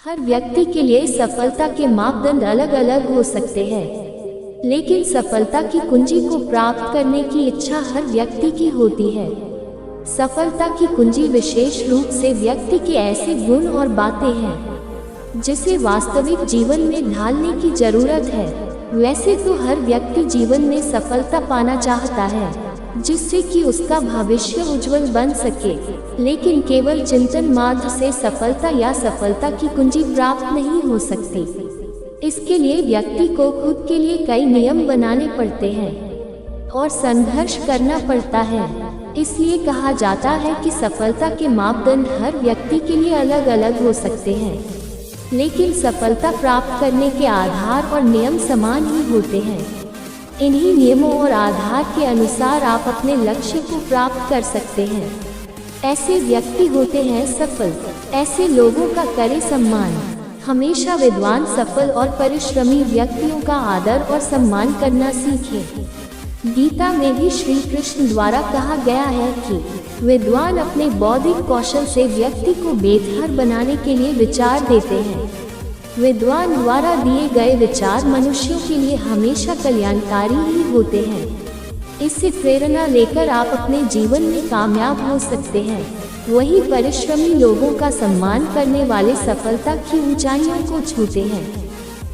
हर व्यक्ति के लिए सफलता के मापदंड अलग अलग हो सकते हैं, लेकिन सफलता की कुंजी को प्राप्त करने की इच्छा हर व्यक्ति की होती है। सफलता की कुंजी विशेष रूप से व्यक्ति के ऐसे गुण और बातें हैं जिसे वास्तविक जीवन में ढालने की जरूरत है। वैसे तो हर व्यक्ति जीवन में सफलता पाना चाहता है जिससे कि उसका भविष्य उज्जवल बन सके, लेकिन केवल चिंतन मात्र से सफलता या सफलता की कुंजी प्राप्त नहीं हो सकती। इसके लिए व्यक्ति को खुद के लिए कई नियम बनाने पड़ते हैं और संघर्ष करना पड़ता है। इसलिए कहा जाता है कि सफलता के मापदंड हर व्यक्ति के लिए अलग अलग हो सकते हैं, लेकिन सफलता प्राप्त करने के आधार और नियम समान ही होते हैं। इन्हीं नियमों और आधार के अनुसार आप अपने लक्ष्य को प्राप्त कर सकते हैं। ऐसे व्यक्ति होते हैं सफल। ऐसे लोगों का करे सम्मान। हमेशा विद्वान, सफल और परिश्रमी व्यक्तियों का आदर और सम्मान करना सीखें। गीता में भी श्री कृष्ण द्वारा कहा गया है कि विद्वान अपने बौद्धिक कौशल से व्यक्ति को बेहतर बनाने के लिए विचार देते हैं। विद्वान द्वारा दिए गए विचार मनुष्यों के लिए हमेशा कल्याणकारी ही होते हैं। इससे प्रेरणा लेकर आप अपने जीवन में कामयाब हो सकते हैं। वहीं परिश्रमी लोगों का सम्मान करने वाले सफलता की ऊंचाइयों को छूते हैं।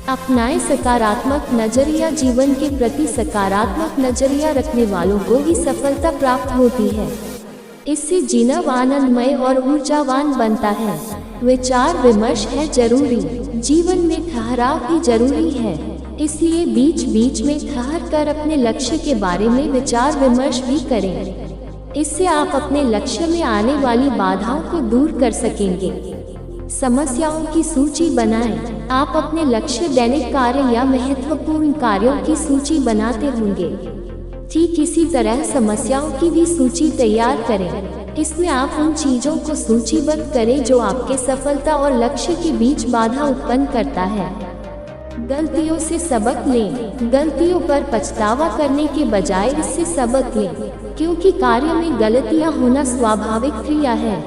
अपनाएं सकारात्मक नजरिया। जीवन के प्रति सकारात्मक नजरिया रखने वालों को ही सफलता प्राप्त होती है। इससे जीना आनंदमय और ऊर्जावान बनता है। विचार विमर्श है जरूरी। जीवन में ठहराव भी जरूरी है, इसलिए बीच बीच में ठहर कर अपने लक्ष्य के बारे में विचार विमर्श भी करें। इससे आप अपने लक्ष्य में आने वाली बाधाओं को दूर कर सकेंगे। समस्याओं की सूची बनाएं। आप अपने लक्ष्य, दैनिक कार्य या महत्वपूर्ण कार्यों की सूची बनाते होंगे। ठीक इसी तरह समस्याओं की भी सूची तैयार करें। इसमें आप उन चीजों को सूचीबद्ध करें जो आपके सफलता और लक्ष्य के बीच बाधा उत्पन्न करता है। गलतियों से सबक लें। गलतियों पर पछतावा करने के बजाय इससे सबक लें, क्योंकि कार्य में गलतियां होना स्वाभाविक क्रिया है।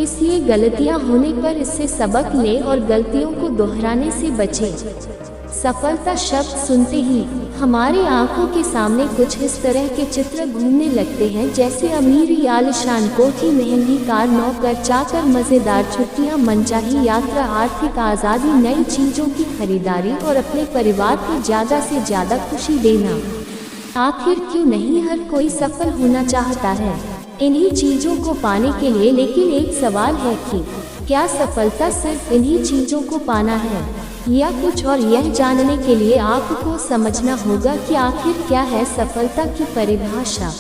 इसलिए गलतियां होने पर इससे सबक लें और गलतियों को दोहराने से बचें। सफलता शब्द सुनते ही हमारी आंखों के सामने कुछ इस तरह के चित्र घूमने लगते हैं, जैसे अमीरी, आलीशान कोठी, महंगी कार, नौकर चाकर, मजेदार छुट्टियां, मनचाही यात्रा, आर्थिक आज़ादी, नई चीजों की खरीदारी और अपने परिवार को ज्यादा से ज्यादा खुशी देना। आखिर क्यों नहीं हर कोई सफल होना चाहता है इन्हीं चीजों को पाने के लिए? लेकिन एक सवाल है कि क्या सफलता सिर्फ इन्हीं चीजों को पाना है या कुछ और? यह जानने के लिए आपको समझना होगा कि आखिर क्या है सफलता की परिभाषा।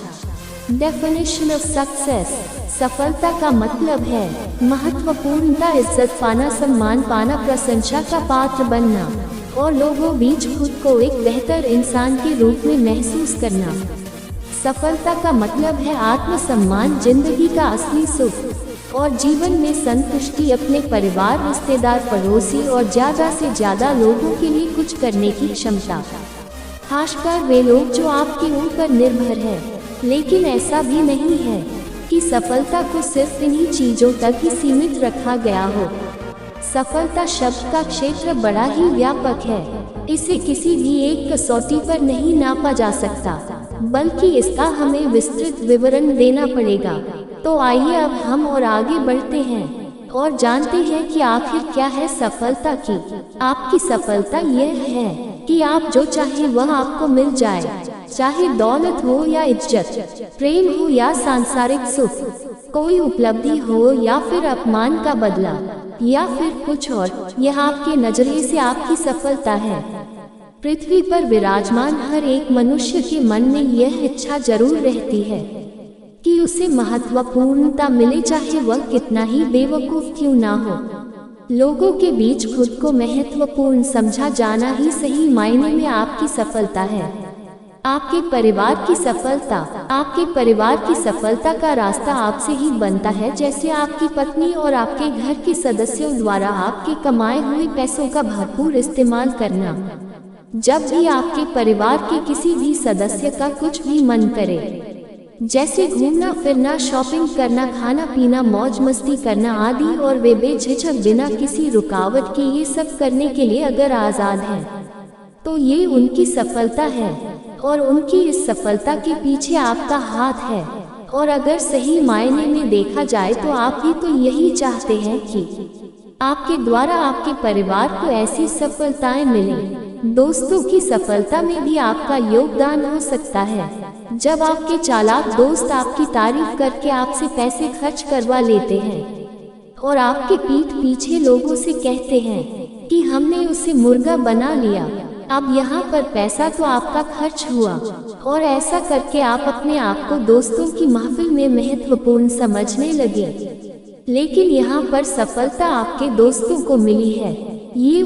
Definition of success. सफलता का मतलब है महत्वपूर्णता, इज्जत पाना, सम्मान पाना, प्रशंसा का पात्र बनना और लोगों बीच खुद को एक बेहतर इंसान के रूप में महसूस करना। सफलता का मतलब है आत्मसम्मान, जिंदगी का असली सुख और जीवन में संतुष्टि, अपने परिवार, रिश्तेदार, पड़ोसी और ज्यादा से ज्यादा लोगों के लिए कुछ करने की क्षमता। खासकर वे लोग जो आपके ऊपर निर्भर है। लेकिन ऐसा भी नहीं है कि सफलता को सिर्फ इन्हीं चीजों तक ही सीमित रखा गया हो। सफलता शब्द का क्षेत्र बड़ा ही व्यापक है। इसे किसी भी एक कसौटी पर नहीं नापा जा सकता, बल्कि इसका हमें विस्तृत विवरण देना पड़ेगा। तो आइए अब हम और आगे बढ़ते हैं और जानते हैं कि आखिर क्या है सफलता की। आपकी सफलता यह है कि आप जो चाहे वह आपको मिल जाए, चाहे दौलत हो या इज्जत, प्रेम हो या सांसारिक सुख, कोई उपलब्धि हो या फिर अपमान का बदला या फिर कुछ और। यह आपके नजरिए से आपकी सफलता है। पृथ्वी पर विराजमान हर एक मनुष्य के मन में यह इच्छा जरूर रहती है कि उसे महत्वपूर्णता मिले, चाहे वह कितना ही बेवकूफ क्यों ना हो। लोगों के बीच खुद को महत्वपूर्ण समझा जाना ही सही मायने में आपकी सफलता है। आपके परिवार की सफलता। आपके परिवार की सफलता का रास्ता आपसे ही बनता है, जैसे आपकी पत्नी और आपके घर के सदस्यों द्वारा आपके कमाए हुए पैसों का भरपूर इस्तेमाल करना। जब भी आपके परिवार के किसी भी सदस्य का कुछ भी मन करे, जैसे घूमना फिरना, शॉपिंग करना, खाना पीना, मौज मस्ती करना आदि, और वे बेझिझक बिना किसी रुकावट के ये सब करने के लिए अगर आज़ाद हैं, तो ये उनकी सफलता है और उनकी इस सफलता के पीछे आपका हाथ है। और अगर सही मायने में देखा जाए तो आप भी तो यही चाहते हैं कि आपके द्वारा आपके परिवार को ऐसी सफलताएं मिलें। दोस्तों की सफलता में भी आपका योगदान हो सकता है। जब आपके चालाक दोस्त आपकी तारीफ करके आपसे पैसे खर्च करवा लेते हैं और आपके पीठ पीछे लोगों से कहते हैं कि हमने उसे मुर्गा बना लिया, अब यहाँ पर पैसा तो आपका खर्च हुआ, और ऐसा करके आप अपने आप को दोस्तों की महफिल में महत्वपूर्ण समझने लगे। लेकिन यहाँ पर सफलता आपके दोस्तों को मिली है, ये